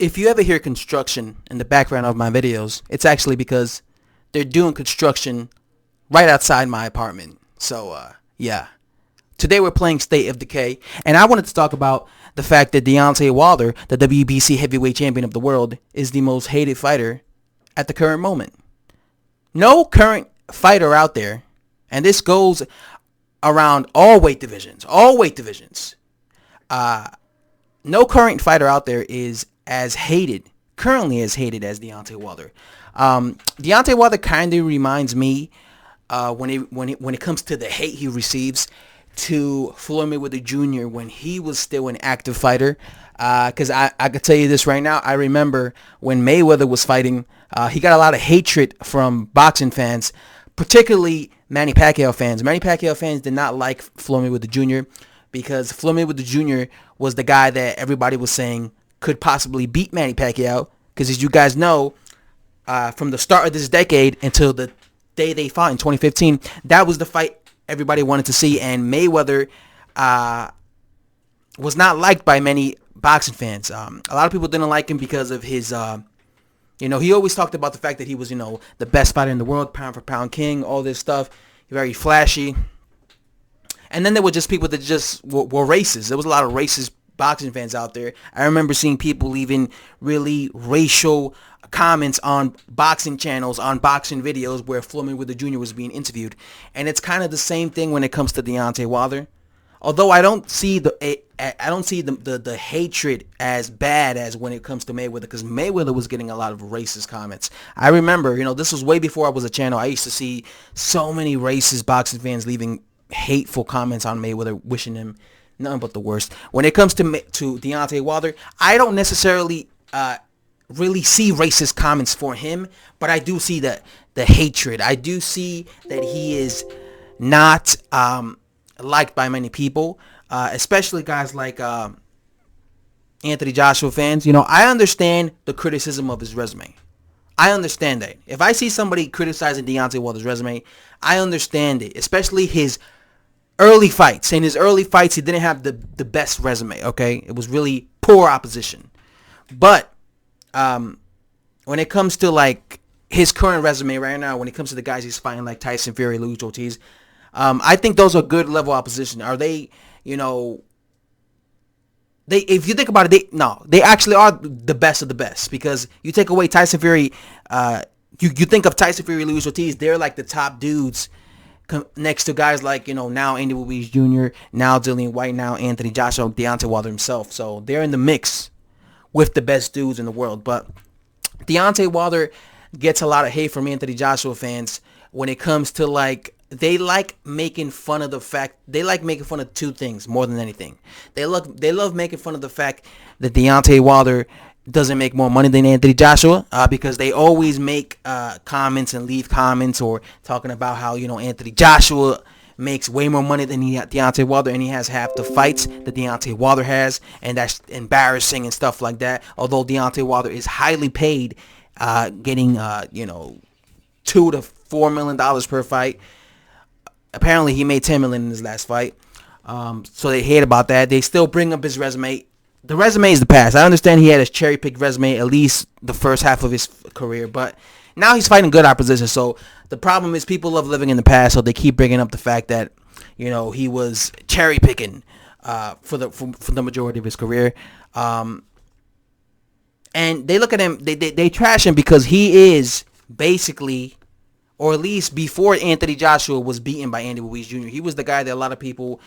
If you ever hear construction in the background of my videos, it's actually because they're doing construction right outside my apartment. So, yeah. Today we're playing State of Decay, and I wanted to talk about the fact that Deontay Wilder, the WBC heavyweight champion of the world, is the most hated fighter at the current moment. No current fighter out there, and this goes around all weight divisions, no current fighter out there is currently as hated as Deontay Wilder. Deontay Wilder kind of reminds me, when it comes to the hate he receives, to Floyd Mayweather Jr. when he was still an active fighter. Because I could tell you this right now. I remember when Mayweather was fighting, he got a lot of hatred from boxing fans, particularly Manny Pacquiao fans. Manny Pacquiao fans did not like Floyd Mayweather Jr. because Floyd Mayweather Jr. was the guy that everybody was saying could possibly beat Manny Pacquiao. Because as you guys know, from the start of this decade until the day they fought in 2015, that was the fight everybody wanted to see. And Mayweather was not liked by many boxing fans. A lot of people didn't like him because of his, he always talked about the fact that he was, the best fighter in the world, pound for pound king, all this stuff, very flashy. And then there were just people that just were racist. There was a lot of racist boxing fans out there. I remember seeing people leaving really racial comments on boxing channels, on boxing videos where Floyd Mayweather Jr. was being interviewed. And it's kind of the same thing when it comes to Deontay Wilder. Although I don't see the hatred as bad as when it comes to Mayweather, because Mayweather was getting a lot of racist comments. I remember, this was way before I was a channel. I used to see so many racist boxing fans leaving hateful comments on Mayweather, wishing him nothing but the worst. When it comes to Deontay Wilder, I don't necessarily really see racist comments for him, but I do see the hatred. I do see that he is not liked by many people, especially guys like Anthony Joshua fans. I understand the criticism of his resume. I understand that. If I see somebody criticizing Deontay Wilder's resume, I understand it, especially his early fights. In his early fights, he didn't have the best resume, okay? It was really poor opposition. But when it comes to, like, his current resume right now, when it comes to the guys he's fighting, like Tyson Fury, Luis Ortiz, I think those are good level opposition. Are they, if you think about it, they actually are the best of the best. Because you take away Tyson Fury, you think of Tyson Fury, Luis Ortiz, they're like the top dudes next to guys like, now Andy Ruiz Jr., now Dillian White, now Anthony Joshua, Deontay Wilder himself. So they're in the mix with the best dudes in the world. But Deontay Wilder gets a lot of hate from Anthony Joshua fans when it comes to, like, they like making fun of two things more than anything. They love making fun of the fact that Deontay Wilder doesn't make more money than Anthony Joshua, because they always make comments and leave comments or talking about how, Anthony Joshua makes way more money than Deontay Wilder, and he has half the fights that Deontay Wilder has, and that's embarrassing and stuff like that. Although Deontay Wilder is highly paid, getting $2 to $4 million per fight. Apparently, he made $10 million in his last fight. So they hate about that. They still bring up his resume. The resume is the past. I understand he had his cherry-picked resume at least the first half of his career, but now he's fighting good opposition. So the problem is people love living in the past, so they keep bringing up the fact that, he was cherry-picking for the majority of his career. And they look at him, they trash him because he is basically, or at least before Anthony Joshua was beaten by Andy Ruiz Jr., he was the guy that a lot of people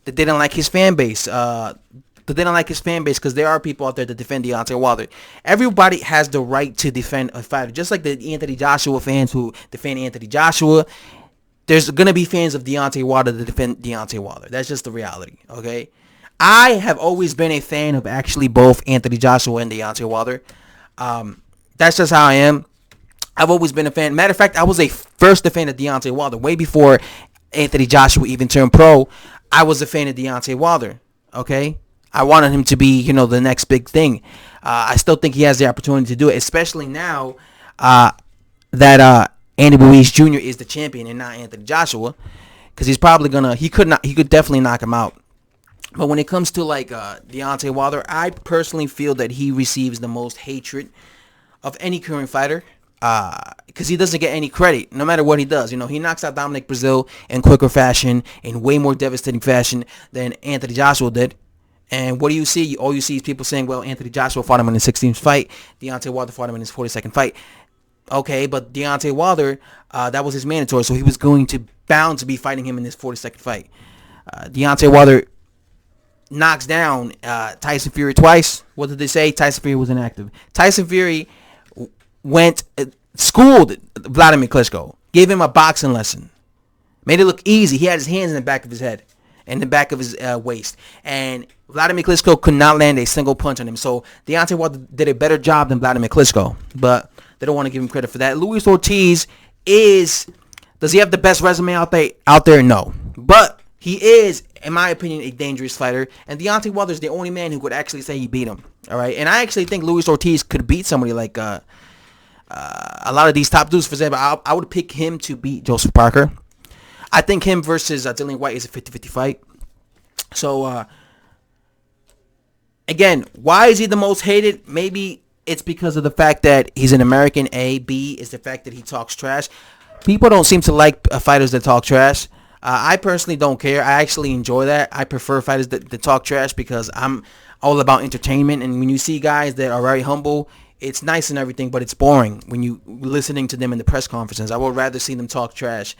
that didn't like his fan base. Because there are people out there that defend Deontay Wilder. Everybody has the right to defend a fighter. Just like the Anthony Joshua fans who defend Anthony Joshua, there's going to be fans of Deontay Wilder that defend Deontay Wilder. That's just the reality, okay? I have always been a fan of actually both Anthony Joshua and Deontay Wilder. That's just how I am. I've always been a fan. Matter of fact, I was first a fan of Deontay Wilder. Way before Anthony Joshua even turned pro, I was a fan of Deontay Wilder, okay? I wanted him to be, the next big thing. I still think he has the opportunity to do it, especially now that Andy Ruiz Jr. is the champion and not Anthony Joshua, because he's probably he could definitely knock him out. But when it comes to like Deontay Wilder, I personally feel that he receives the most hatred of any current fighter, because he doesn't get any credit no matter what he does. You know, he knocks out Dominic Brazil in quicker fashion, in way more devastating fashion than Anthony Joshua did. And what do you see? All you see is people saying, well, Anthony Joshua fought him in his 16th fight. Deontay Wilder fought him in his 42nd fight. Okay, but Deontay Wilder, that was his mandatory, so he was going to bound to be fighting him in his 42nd fight. Deontay Wilder knocks down Tyson Fury twice. What did they say? Tyson Fury was inactive. Tyson Fury went schooled Vladimir Klitschko, gave him a boxing lesson, made it look easy. He had his hands in the back of his head, in the back of his waist, and Vladimir Klitschko could not land a single punch on him. So Deontay Wilder did a better job than Vladimir Klitschko, but they don't want to give him credit for that. Luis Ortiz does he have the best resume out there? No, but he is, in my opinion, a dangerous fighter, and Deontay Wilder is the only man who could actually say he beat him. All right, and I actually think Luis Ortiz could beat somebody like a lot of these top dudes. For example, I would pick him to beat Joseph Parker. I think him versus Dillian White is a 50-50 fight. So, again, why is he the most hated? Maybe it's because of the fact that he's an American, A. B is the fact that he talks trash. People don't seem to like fighters that talk trash. I personally don't care. I actually enjoy that. I prefer fighters that talk trash because I'm all about entertainment. And when you see guys that are very humble, it's nice and everything, but it's boring when you listening to them in the press conferences. I would rather see them talk trash.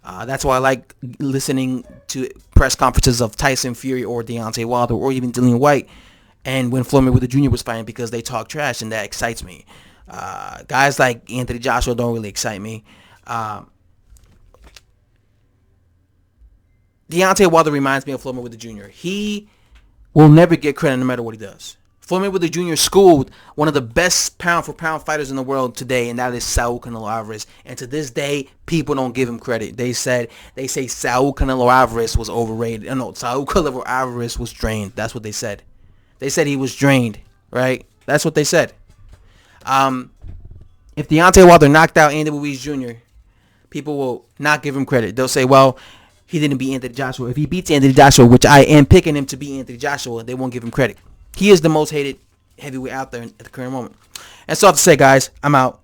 That's why I like listening to press conferences of Tyson Fury or Deontay Wilder or even Dillian White and when Floyd Mayweather Jr. was fighting, because they talk trash and that excites me. Guys like Anthony Joshua don't really excite me. Deontay Wilder reminds me of Floyd Mayweather Jr. He will never get credit no matter what he does. Floyd Mayweather Jr. schooled one of the best pound-for-pound fighters in the world today, and that is Saul Canelo Alvarez. And to this day, people don't give him credit. They say Saul Canelo Alvarez was overrated. No, Saul Canelo Alvarez was drained. That's what they said. They said he was drained, right? That's what they said. If Deontay Wilder knocked out Andy Ruiz Jr., people will not give him credit. They'll say, well, he didn't beat Anthony Joshua. If he beats Anthony Joshua, which I am picking him to beat Anthony Joshua, they won't give him credit. He is the most hated heavyweight out there at the current moment. And so I have to say, guys, I'm out.